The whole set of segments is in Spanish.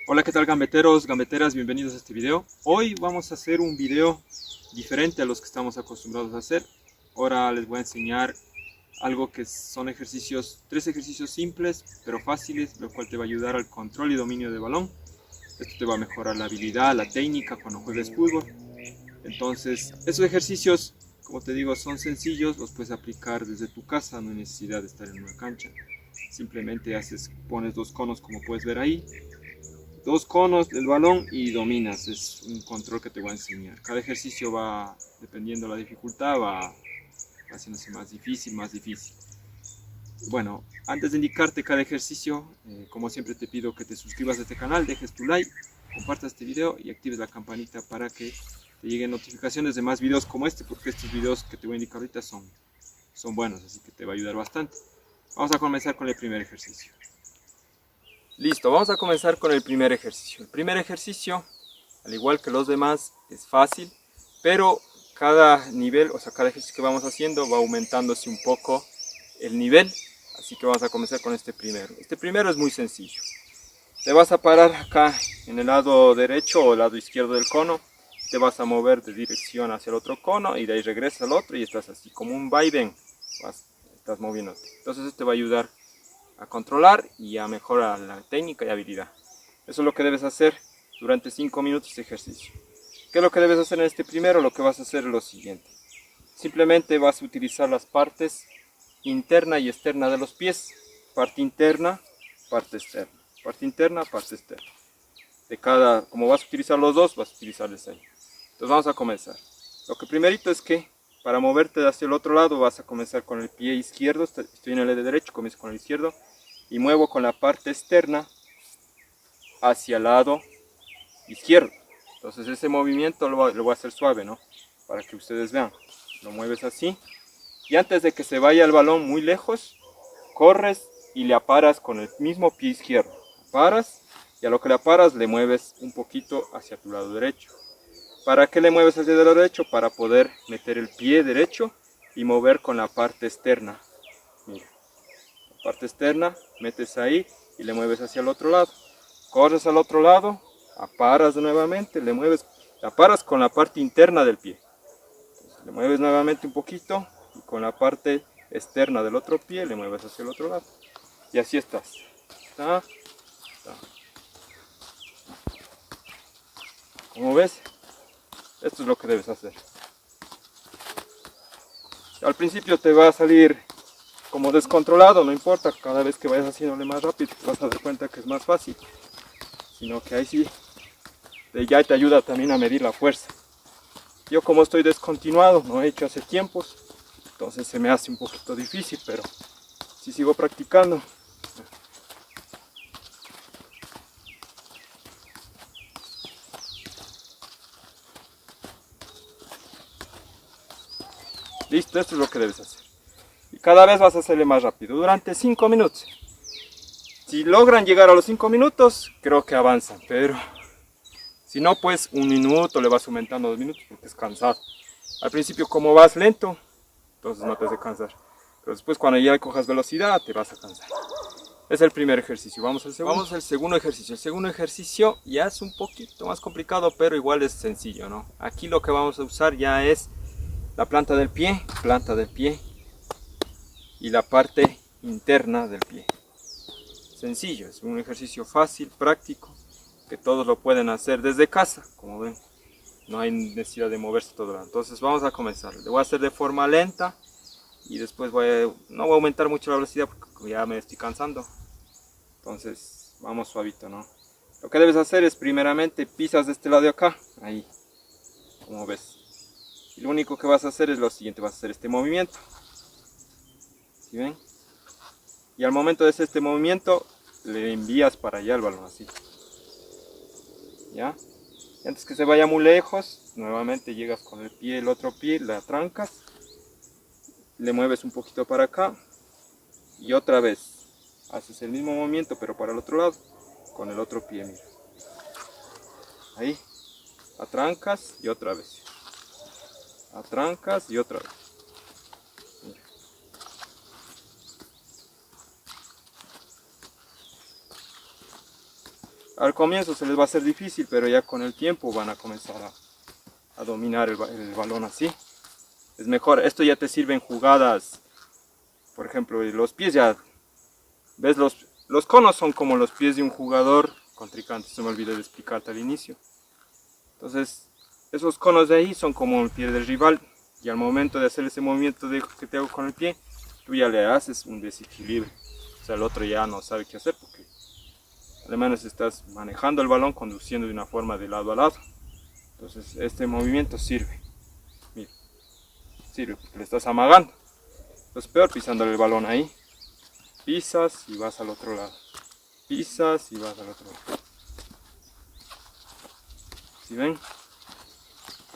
Hola, ¿qué tal gambeteros, gambeteras? Bienvenidos a este video. Hoy vamos a hacer un video diferente a los que estamos acostumbrados a hacer. Ahora les voy a enseñar algo que son tres ejercicios simples pero fáciles, lo cual te va a ayudar al control y dominio de balón. Esto te va a mejorar la habilidad, la técnica cuando juegues fútbol. Entonces, esos ejercicios, como te digo, son sencillos, los puedes aplicar desde tu casa, no hay necesidad de estar en una cancha. Simplemente pones dos conos como puedes ver ahí, dos conos del balón y dominas. Es un control que te voy a enseñar. Cada ejercicio va, dependiendo de la dificultad, va haciéndose más difícil. Bueno, antes de indicarte cada ejercicio, como siempre te pido que te suscribas a este canal, dejes tu like, compartas este video y actives la campanita para que te lleguen notificaciones de más videos como este, porque estos videos que te voy a indicar ahorita son buenos, así que te va a ayudar bastante. Vamos a comenzar con el primer ejercicio. Listo, vamos a comenzar con el primer ejercicio. El primer ejercicio, al igual que los demás, es fácil, pero cada nivel, o sea, cada ejercicio que vamos haciendo va aumentándose un poco el nivel. Así que vamos a comenzar con este primero. Este primero es muy sencillo. Te vas a parar acá en el lado derecho o el lado izquierdo del cono. Te vas a mover de dirección hacia el otro cono y de ahí regresas al otro y estás así como un vaivén. Estás moviéndote. Entonces esto te va a ayudar a controlar y a mejorar la técnica y habilidad. Eso es lo que debes hacer durante 5 minutos de ejercicio. ¿Qué es lo que debes hacer en este primero? Lo que vas a hacer es lo siguiente. Simplemente vas a utilizar las partes interna y externa de los pies. Parte interna, parte externa. Parte interna, parte externa. Como vas a utilizar los dos, vas a utilizarles ahí. Entonces vamos a comenzar. Lo que primerito es que para moverte hacia el otro lado vas a comenzar con el pie izquierdo. Estoy en el derecho, comienzo con el izquierdo. Y muevo con la parte externa hacia el lado izquierdo. Entonces ese movimiento lo voy a hacer suave, ¿no? Para que ustedes vean. Lo mueves así. Y antes de que se vaya el balón muy lejos, corres y le aparas con el mismo pie izquierdo. Paras y a lo que le aparas le mueves un poquito hacia tu lado derecho. ¿Para qué le mueves hacia el lado derecho? Para poder meter el pie derecho y mover con la parte externa. Mira, la parte externa, metes ahí y le mueves hacia el otro lado. Corres al otro lado, aparas nuevamente, la aparas con la parte interna del pie. Entonces, le mueves nuevamente un poquito y con la parte externa del otro pie le mueves hacia el otro lado. Y así estás. ¿Está? Como ves, esto es lo que debes hacer. Al principio te va a salir como descontrolado, no importa, cada vez que vayas haciéndole más rápido te vas a dar cuenta que es más fácil, sino que ahí sí ya te ayuda también a medir la fuerza. Yo como estoy descontinuado, no he hecho hace tiempos, entonces se me hace un poquito difícil, pero si sigo practicando. Listo, esto es lo que debes hacer. Y cada vez vas a hacerle más rápido, durante 5 minutos. Si logran llegar a los 5 minutos, creo que avanzan, pero si no, pues 1 minuto, le vas aumentando 2 minutos porque es cansado. Al principio como vas lento, entonces no te hace cansar. Pero después cuando ya cojas velocidad, te vas a cansar. Es el primer ejercicio. Vamos al segundo ejercicio. El segundo ejercicio ya es un poquito más complicado, pero igual es sencillo, ¿no? Aquí lo que vamos a usar ya es la planta del pie y la parte interna del pie. Sencillo, es un ejercicio fácil, práctico, que todos lo pueden hacer desde casa, como ven. No hay necesidad de moverse todo el lado. Entonces vamos a comenzar. Lo voy a hacer de forma lenta y después no voy a aumentar mucho la velocidad porque ya me estoy cansando. Entonces vamos suavito, ¿no? Lo que debes hacer es primeramente pisas de este lado de acá, ahí, como ves. Y lo único que vas a hacer es lo siguiente, vas a hacer este movimiento. ¿Sí ven? Y al momento de hacer este movimiento le envías para allá el balón, así. ¿Ya? Y antes que se vaya muy lejos, nuevamente llegas con el otro pie, la trancas, le mueves un poquito para acá y otra vez haces el mismo movimiento pero para el otro lado, con el otro pie, mira. Ahí, atrancas y otra vez. Atrancas y otra vez. Mira. Al comienzo se les va a hacer difícil, pero ya con el tiempo van a comenzar a dominar el balón así. Es mejor, esto ya te sirve en jugadas, por ejemplo, los pies ya, ves, los conos son como los pies de un jugador contrincante, se me olvidó de explicarte al inicio. Entonces, esos conos de ahí son como el pie del rival, y al momento de hacer ese movimiento que te hago con el pie, tú ya le haces un desequilibrio. O sea, el otro ya no sabe qué hacer porque al menos estás manejando el balón, conduciendo de una forma de lado a lado. Entonces, este movimiento sirve. Mira, sirve porque le estás amagando. Entonces, peor pisándole el balón ahí. Pisas y vas al otro lado. Pisas y vas al otro lado. ¿Sí ven?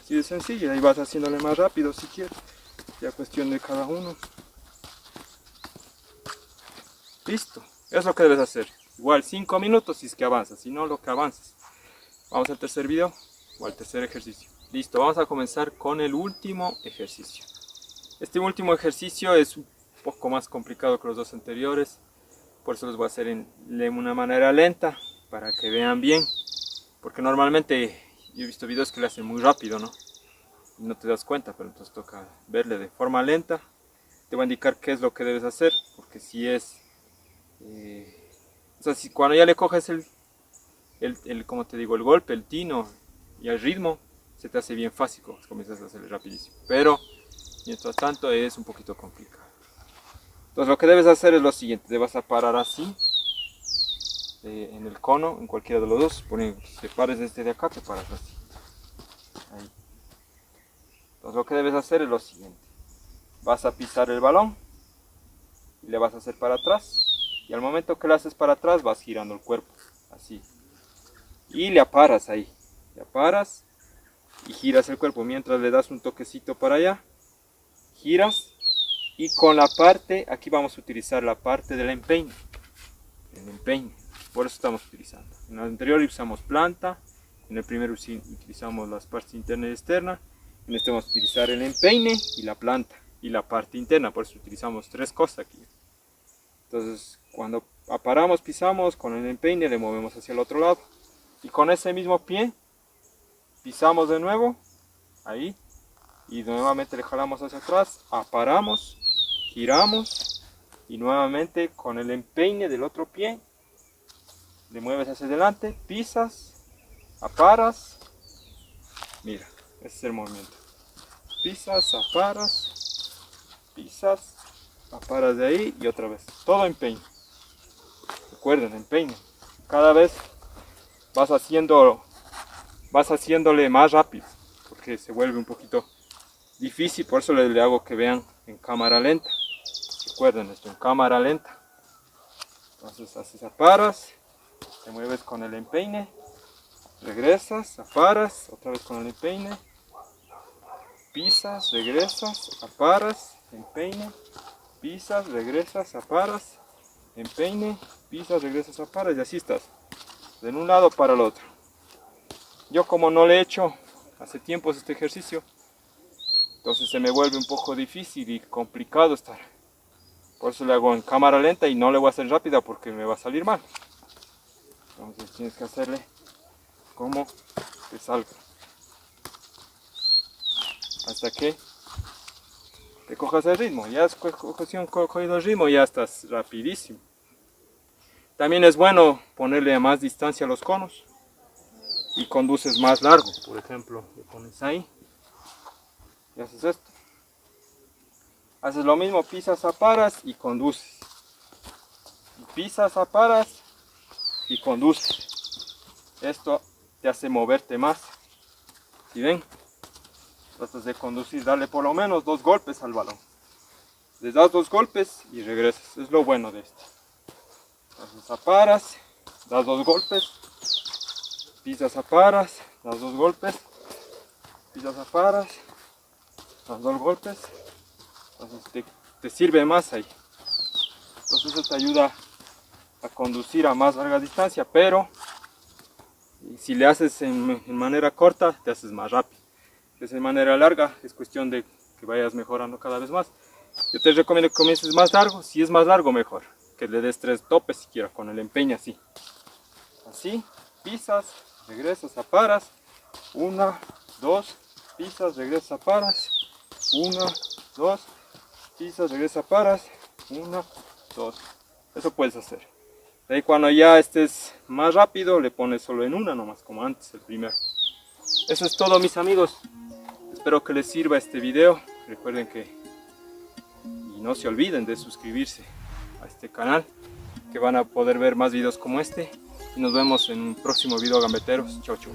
Así de sencillo. Ahí vas haciéndole más rápido si quieres. Ya cuestión de cada uno. Listo. Eso es lo que debes hacer. Igual 5 minutos si es que avanzas. Si no, lo que avanzas. Vamos al tercer video o al tercer ejercicio. Listo. Vamos a comenzar con el último ejercicio. Este último ejercicio es un poco más complicado que los dos anteriores. Por eso los voy a hacer de una manera lenta. Para que vean bien. Porque normalmente yo he visto videos que lo hacen muy rápido, ¿no? Y no te das cuenta, pero entonces toca verle de forma lenta. Te voy a indicar qué es lo que debes hacer. Porque si es... o sea, si cuando ya le coges como te digo, el golpe, el tino y el ritmo, se te hace bien fácil, comienzas a hacerlo rapidísimo. Pero, mientras tanto, es un poquito complicado. Entonces, lo que debes hacer es lo siguiente. Te vas a parar así, en el cono, en cualquiera de los dos. Si te pares desde de acá, te paras así. Ahí. Entonces, lo que debes hacer es lo siguiente. Vas a pisar el balón y le vas a hacer para atrás. Y al momento que le haces para atrás, vas girando el cuerpo, así. Y le aparas ahí. Le aparas y giras el cuerpo. Mientras le das un toquecito para allá, giras. Y con la parte, aquí vamos a utilizar la parte del empeine. El empeine, por eso estamos utilizando. En el anterior usamos planta. En el primero utilizamos las partes interna y externa. En este vamos a utilizar el empeine y la planta. Y la parte interna, por eso utilizamos tres cosas aquí. Entonces, cuando aparamos, pisamos, con el empeine le movemos hacia el otro lado. Y con ese mismo pie, pisamos de nuevo, ahí. Y nuevamente le jalamos hacia atrás, aparamos, giramos. Y nuevamente con el empeine del otro pie, le mueves hacia adelante, pisas, aparas. Mira, ese es el movimiento. Pisas, aparas, pisas. Aparas de ahí y otra vez. Todo empeine. Recuerden, empeine. Cada vez vas haciéndole más rápido. Porque se vuelve un poquito difícil. Por eso le hago que vean en cámara lenta. Recuerden esto, en cámara lenta. Entonces así aparas. Te mueves con el empeine. Regresas, aparas. Otra vez con el empeine. Pisas, regresas, aparas, empeine. Pisas, regresas, aparas, empeine, pisas, regresas, aparas y así estás, de un lado para el otro. Yo como no le he hecho hace tiempo este ejercicio, entonces se me vuelve un poco difícil y complicado estar. Por eso le hago en cámara lenta y no le voy a hacer rápida porque me va a salir mal. Entonces tienes que hacerle como te salga. Hasta que te cojas el ritmo, ya es cogido el ritmo, ya estás rapidísimo. También es bueno ponerle a más distancia a los conos y conduces más largo. Por ejemplo, le pones ahí y haces esto. Haces lo mismo, pisas, aparas y conduces. Pisas, aparas y conduces. Esto te hace moverte más. ¿Sí ven? Tratas de conducir, darle por lo menos 2 golpes al balón. Le das 2 golpes y regresas. Es lo bueno de esto. Entonces aparas, das 2 golpes, pisas, aparas, das 2 golpes, pisas, aparas, das 2 golpes. Entonces te sirve más ahí. Entonces eso te ayuda a conducir a más larga distancia, pero si le haces en manera corta, te haces más rápido. Si es en manera larga, es cuestión de que vayas mejorando cada vez más. Yo te recomiendo que comiences más largo, si es más largo mejor, que le des 3 topes siquiera con el empeine así. Así, pisas, regresas a paras, 1, 2, pisas, regresas a paras, 1, 2, pisas, regresas a paras, 1, 2. Eso puedes hacer. De ahí cuando ya estés más rápido, le pones solo en una nomás, como antes, el primero. Eso es todo, mis amigos. Espero que les sirva este video. Recuerden y no se olviden de suscribirse a este canal, que van a poder ver más videos como este. Y nos vemos en un próximo video, gambeteros. Chau, chau.